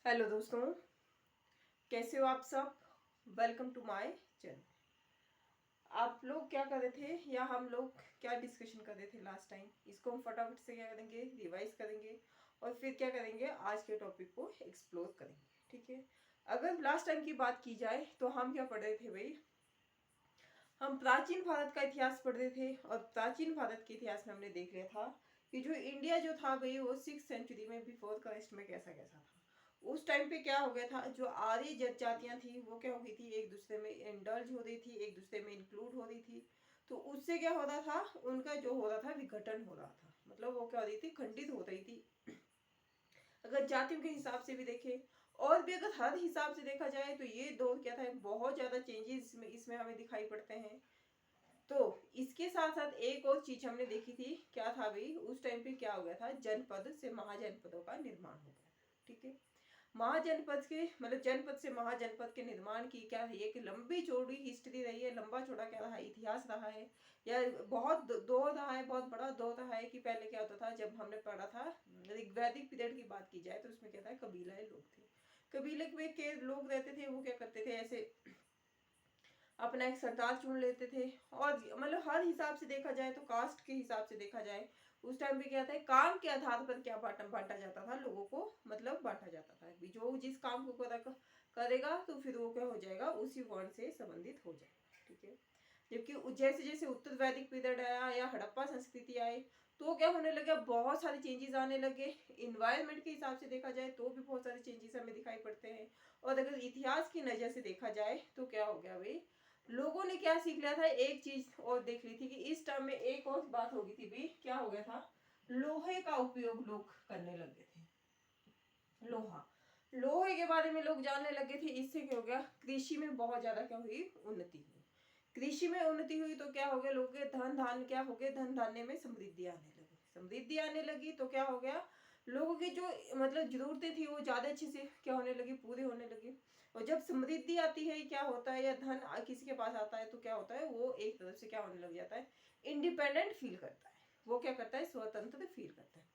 Hello दोस्तों, कैसे हो आप सब। Welcome to my channel. आप लोग क्या कर रहे थे या हम लोग क्या डिस्कशन कर रहे थे लास्ट टाइम, इसको हम फटाफट से क्या करेंगे, रिवाइज करेंगे और फिर क्या करेंगे, आज के टॉपिक को एक्सप्लोर करेंगे। ठीक है। अगर लास्ट टाइम की बात की जाए तो हम क्या पढ़ रहे थे भाई, हम प्राचीन भारत का इतिहास पढ़ रहे थे और प्राचीन भारत के इतिहास में हमने देख लिया था कि जो इंडिया जो था भाई वो 6th सेंचुरी में बिफोर क्राइस्ट में कैसा कैसा था। उस टाइम पे क्या हो गया था, जो आर्य जनजातियां थी वो क्या हो गई थी, एक दूसरे में इंडल्ज हो रही थी, एक दूसरे में इंक्लूड हो रही थी। तो उससे क्या हो रहा था, उनका जो हो रहा था विघटन हो रहा था, मतलब वो क्या हो रही थी, खंडित हो रही थी। अगर जातियों के हिसाब से भी देखें और भी अगर हर हिसाब से देखा जाए तो ये दौर क्या था, बहुत ज्यादा चेंजेस इसमें हमें दिखाई पड़ते हैं। तो इसके साथ साथ एक और चीज हमने देखी थी, क्या था भाई, उस टाइम पे क्या हो गया था, जनपद से महाजनपदों का निर्माण हो गया। ठीक है। महाजनपद के मतलब जनपद से महाजनपद के निर्माण की क्या है, एक लंबी चौड़ी हिस्ट्री रही है, लंबा चौड़ा क्या रहा है, इतिहास रहा है या बहुत दौर रहा है, बहुत बड़ा दौर रहा है। कि पहले क्या होता था, जब हमने पढ़ा था ऋग्वैदिक पीरियड की बात की जाए तो उसमें क्या था, कबीलाए लोग थे, कबीले में के लोग रहते थे, वो क्या करते थे, ऐसे अपना एक सरदार चुन लेते थे। और मतलब हर हिसाब से देखा जाए तो कास्ट के हिसाब से देखा जाए उस टाइम पे क्या था, काम के आधार पर क्या बांटा जाता था लोगों को, मतलब बांटा जाता था जो जिस काम को करेगा तो फिर वो क्या हो जाएगा, उसी वर्ण से संबंधित हो जाएगा। ठीक है। जबकि जैसे जैसे उत्तर वैदिक पीरियड आया या हड़प्पा संस्कृति आई तो क्या होने लगा, बहुत सारे चेंजेस आने लगे। इन्वायरमेंट के हिसाब से देखा जाए तो भी बहुत सारे चेंजेस हमें दिखाई पड़ते हैं। और अगर इतिहास की नजर से देखा जाए तो क्या हो गया भाई, लोगों ने क्या सीख लिया था, एक चीज और देख ली थी कि इस टाइम में एक और बात होगी थी भी, क्या हो गया था, लोहे का उपयोग लोग करने लगे थे। लोहा, लोहे के बारे में लोग जानने लगे थे। इससे क्या हो गया, कृषि में बहुत ज्यादा क्या हुई, उन्नति हुई। कृषि में उन्नति हुई तो क्या हो गया, लोगों के धन धान क्या हो गए, धन धान्य में समृद्धि आने लगी। समृद्धि आने लगी तो क्या हो गया, लोगों की जो मतलब जरूरतें थी वो ज्यादा अच्छे से क्या होने लगी, पूरी होने लगी। और जब समृद्धि आती है क्या होता है, या धन किसी के पास आता है तो क्या होता है, वो एक तरफ से क्या होने लग जाता है, इंडिपेंडेंट फील करता है। वो क्या करता है, स्वतंत्र फील करता है।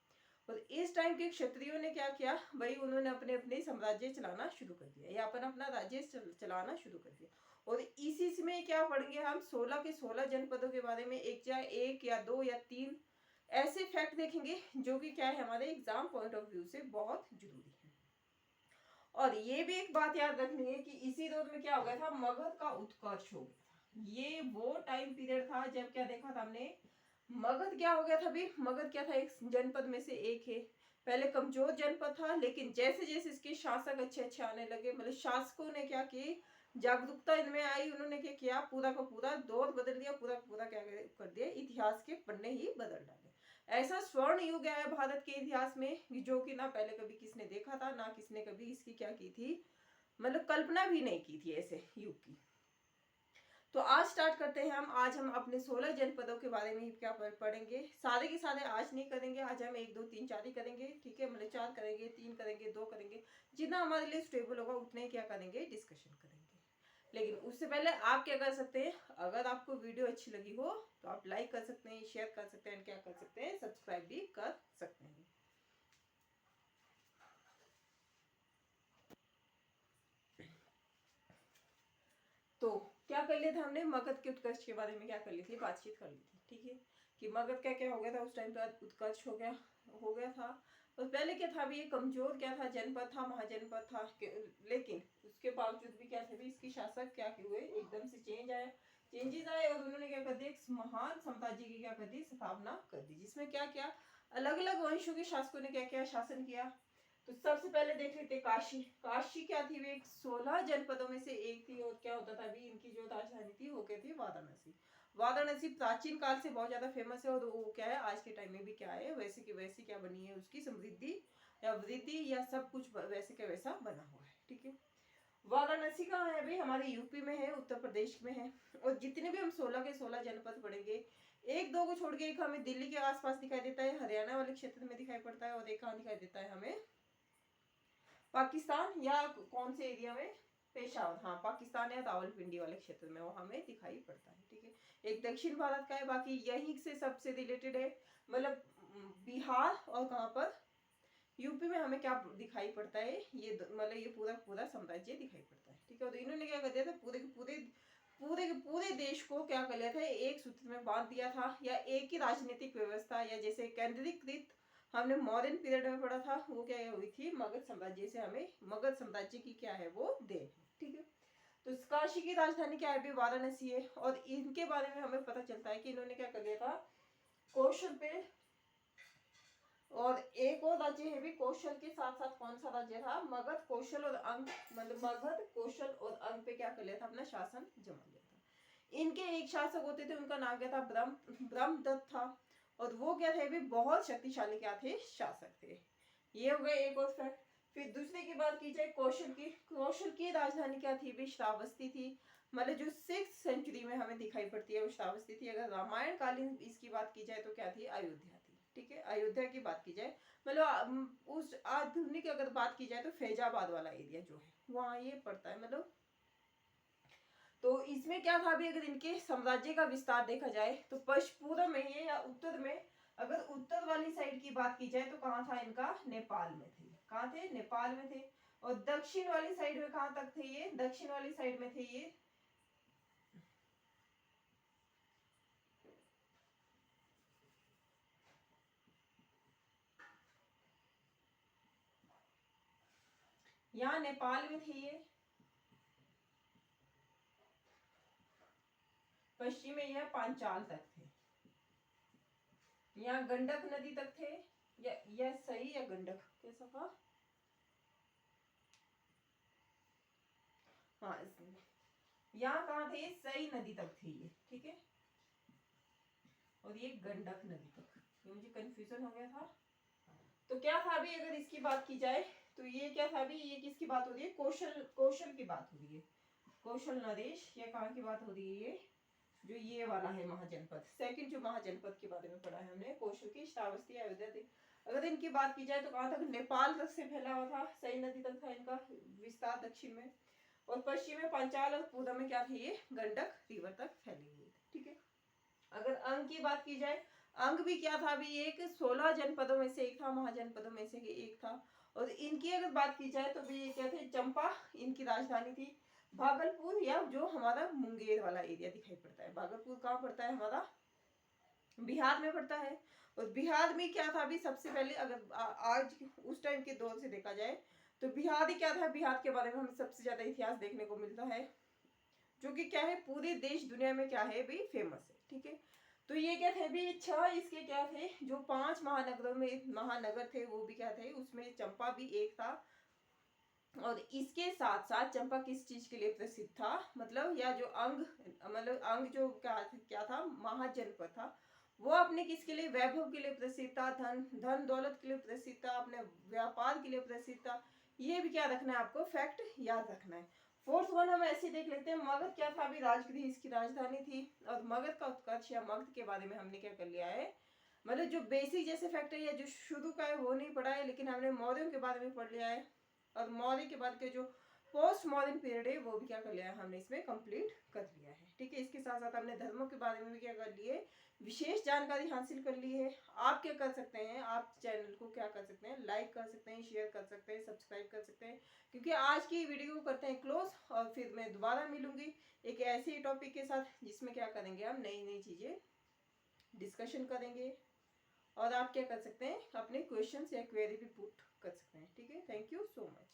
और इस टाइम के क्षत्रियों ने क्या किया भाई, उन्होंने अपने अपने साम्राज्य चलाना शुरू कर दिया या अपन अपना राज्य चलाना शुरू कर दिया। और इसी में क्या पढ़ेंगे हम, 16 के 16 जनपदों के बारे में, एक या एक या दो या तीन ऐसे फैक्ट देखेंगे जो कि क्या है, हमारे एग्जाम पॉइंट ऑफ व्यू से बहुत जरूरी है। और ये भी एक बात याद रखनी है कि इसी दौर में क्या हो गया था, मगध का उत्कर्ष हो गया था। ये वो टाइम पीरियड था जब क्या देखा था हमने, मगध क्या हो गया था भी, मगध क्या था, एक जनपद में से एक है। पहले कमजोर जनपद था, लेकिन जैसे जैसे इसके शासक अच्छे अच्छे आने लगे, मतलब शासकों ने क्या की, जागरूकता इनमें आई, उन्होंने क्या किया, पूरा का पूरा दौर बदल दिया, पूरा का पूरा क्या कर दिया, इतिहास के पन्ने ही बदल डाले। ऐसा स्वर्ण युग आया भारत के इतिहास में जो कि ना पहले कभी किसने देखा था, ना किसने कभी इसकी क्या की थी, मतलब कल्पना भी नहीं की थी ऐसे युग की। तो आज स्टार्ट करते हैं हम, आज हम अपने 16 जनपदों के बारे में ही क्या पढ़ेंगे। सारे के सारे आज नहीं करेंगे, आज हम एक दो तीन चार ही करेंगे। ठीक है, मतलब चार करेंगे, तीन करेंगे, दो करेंगे, जितना हमारे लिए स्टेबल होगा उतने ही क्या करेंगे, डिस्कशन करेंगे। लेकिन उससे पहले आप क्या कर सकते हैं, अगर आपको वीडियो अच्छी लगी हो तो आप लाइक कर सकते हैं, शेयर कर सकते हैं, क्या कर सकते हैं, सब्सक्राइब भी कर सकते हैं। तो क्या कर लिया था हमने, मगध के उत्कर्ष के बारे में क्या कर ली थी, बातचीत कर ली थी। ठीक है, कि मगध क्या क्या हो गया था उस टाइम पर, उत्कर्ष हो गया था। और पहले क्या था भी, ये कमजोर क्या था, जनपद था, महाजनपद था। लेकिन उसके बावजूद भी क्या थे भी, इसकी शासक क्या हुए, एकदम से चेंजेस आए और उन्होंने क्या कर दिया, एक महान साम्राज्य की क्या कर दी, स्थापना कर दी, जिसमें क्या क्या अलग अलग वंशों के शासकों ने क्या क्या शासन किया। तो सबसे पहले देख लेते हैं काशी। काशी क्या थी, वे 16 जनपदों में से एक थी। और क्या होता था भी, इनकी जो राजधानी थी वो क्या थी, वाराणसी। वाराणसी प्राचीन काल से बहुत ज्यादा फेमस है और वो क्या है, आज के टाइम में भी क्या है, वैसे की वैसी क्या बनी है, उसकी समृद्धि या वृद्धि या सब कुछ वैसे का वैसा बना हुआ है। ठीक है, वाराणसी कहाँ है भाई, हमारे यूपी में है, उत्तर प्रदेश में है। और जितने भी हम 16 के 16 जनपद पढ़ेंगे, एक दो को छोड़ के एक हमें दिल्ली के आसपास दिखाई देता है, हरियाणा वाले क्षेत्र में दिखाई पड़ता है, और एक कहाँ दिखाई देता है हमें, पाकिस्तान या कौन से एरिया में, पेशावर, हाँ पाकिस्तान या रावलपिंडी वाले क्षेत्र में वो हमें दिखाई पड़ता है। ठीक है, एक दक्षिण भारत का है, बाकी यहीं से सबसे रिलेटेड है, मतलब बिहार और कहाँ पर, यूपी में हमें क्या दिखाई पड़ता है, ये मतलब ये पूरा पूरा साम्राज्य दिखाई पड़ता है, ठीक है। तो इन्होंने क्या कर दिया था, पूरे के पूरे पूरे के पूरे देश को क्या कर लिया था, एक सूत्र में बांध दिया था, या एक ही राजनीतिक व्यवस्था, या जैसे केंद्रीकृत हमने मॉडर्न पीरियड में पढ़ा था, वो क्या हुई थी, मगध साम्राज्य से हमें मगध साम्राज्य की क्या है वो देन है, ठीक है। तो काशी की राजधानी क्या है भी वाराणसी है, और इनके बारे में हमें पता चलता है कि इन्होंने क्या कर लिया था, कौशल पे, और एक और राज्य है भी कौशल के साथ साथ, कौन सा राज्य था, मगध, कौशल और अंग, मतलब मगध, कौशल और अंग पे क्या कर लिया था, अपना शासन जमा लिया था। इनके एक शासक होते थे, उनका नाम क्या था, ब्रह्मदत्त था, और वो क्या थे भी बहुत शक्तिशाली क्या थे, शासक थे। ये हो गए एक और फैक्ट। फिर दूसरे की बात की जाए कौशल की, कौशल की राजधानी क्या थी भी, श्रावस्ती थी, मतलब जो 6th सेंचुरी में हमें दिखाई पड़ती है वो श्रावस्ती थी। अगर रामायण कालीन इसकी बात की जाए तो क्या थी, अयोध्या थी, ठीक है। अयोध्या की बात की जाए, मतलब उस आधुनिक अगर बात की जाए तो फैजाबाद वाला एरिया जो है वहाँ ये पड़ता है, मतलब। तो इसमें क्या था भी, अगर इनके साम्राज्य का विस्तार देखा जाए तो पूर्व में ये या उत्तर में, अगर उत्तर वाली साइड की बात की जाए तो कहाँ था इनका, नेपाल में थे, कहाँ थे, नेपाल में थे। और दक्षिण वाली साइड में कहाँ तक थे ये, दक्षिण वाली साइड में थे ये यहाँ नेपाल में थे ये, पश्चिम में यह पांचाल तक थे, यहाँ गंडक नदी तक थे, या सही या गंडक कैसा था, हाँ यहाँ कहाँ थे, सही नदी तक थे ये, ठीक है। और ये गंडक नदी तक, ये मुझे कंफ्यूजन हो गया था। तो क्या था भी, अगर इसकी बात की जाए तो ये क्या था भी, ये किसकी बात हो रही है, कौशल, कौशल की बात हो रही है, कौशल नरेश, या कहाँ की बात हो रही है, ये जो ये वाला है महाजनपद, सेकंड जो महाजनपद के बारे में पढ़ा है हमने, कौशल की, श्रावस्ती, अयोध्या थी। अगर इनकी बात की जाए तो कहाँ तक, नेपाल तक से फैला हुआ था, सही नदी तक था इनका विस्तार दक्षिण में, और पश्चिम में पांचाल, और पूर्व में क्या थे ये, गंडक रिवर तक फैली हुई, ठीक है। अगर अंग की बात की जाए, अंग भी क्या था भी, एक 16 जनपदों में से एक था, महाजनपदों में से एक था। और इनकी अगर बात की जाए तो भी ये क्या थे, चंपा इनकी राजधानी थी। भागलपुर, या जो हमारा मुंगेर वाला एरिया दिखाई पड़ता है, भागलपुर कहाँ पड़ता है, हमारा बिहार में पड़ता है। और बिहार में क्या था भी, सबसे पहले अगर आज उस टाइम के दौर से देखा जाए तो बिहार ही क्या था, बिहार के बारे में हमें सबसे ज्यादा इतिहास देखने को मिलता है, जो कि क्या है, पूरे देश दुनिया में क्या है भी फेमस है, ठीक है। तो ये क्या थे भी, 6 इसके क्या थे, जो 5 महानगरों में महानगर थे वो भी क्या थे, उसमें चंपा भी एक था। और इसके साथ साथ चंपा किस चीज के लिए प्रसिद्ध था, मतलब या जो अंग, मतलब अंग जो क्या था, महाजनपद था, वो अपने किसके लिए, वैभव के लिए प्रसिद्ध था, धन धन दौलत के लिए प्रसिद्ध था, अपने व्यापार के लिए प्रसिद्ध था। ये भी क्या रखना है आपको, फैक्ट याद रखना है। फोर्थ वन हम ऐसे देख लेते हैं, मगध क्या था, अभी राजगृह इसकी राजधानी थी। और मगध का उत्कर्ष या मगध के बारे में हमने क्या कर लिया है, मतलब जो बेसिक जैसे फैक्ट है या जो शुरू का है वो नहीं पढ़ा है, लेकिन हमने मौर्यों के बारे में पढ़ लिया है। और मौर्य के बाद के जो पोस्ट मॉडर्न पीरियड है वो भी क्या कर लिया है, हमने इसमें कंप्लीट कर लिया है, ठीक है। इसके साथ साथ हमने धर्मों के बारे में भी क्या कर लिए, विशेष जानकारी हासिल कर ली है। आप क्या कर सकते हैं, आप चैनल को क्या कर सकते हैं, लाइक कर सकते हैं, शेयर कर सकते हैं, सब्सक्राइब कर सकते हैं, क्योंकि आज की वीडियो को करते हैं क्लोज। और फिर मैं दोबारा मिलूंगी एक ऐसे ही टॉपिक के साथ जिसमें क्या करेंगे, हम नई नई चीजें डिस्कशन करेंगे। और आप क्या कर सकते हैं, अपने क्वेश्चंस या क्वेरी भी पुट कर सकते हैं, ठीक है। Thank you so much.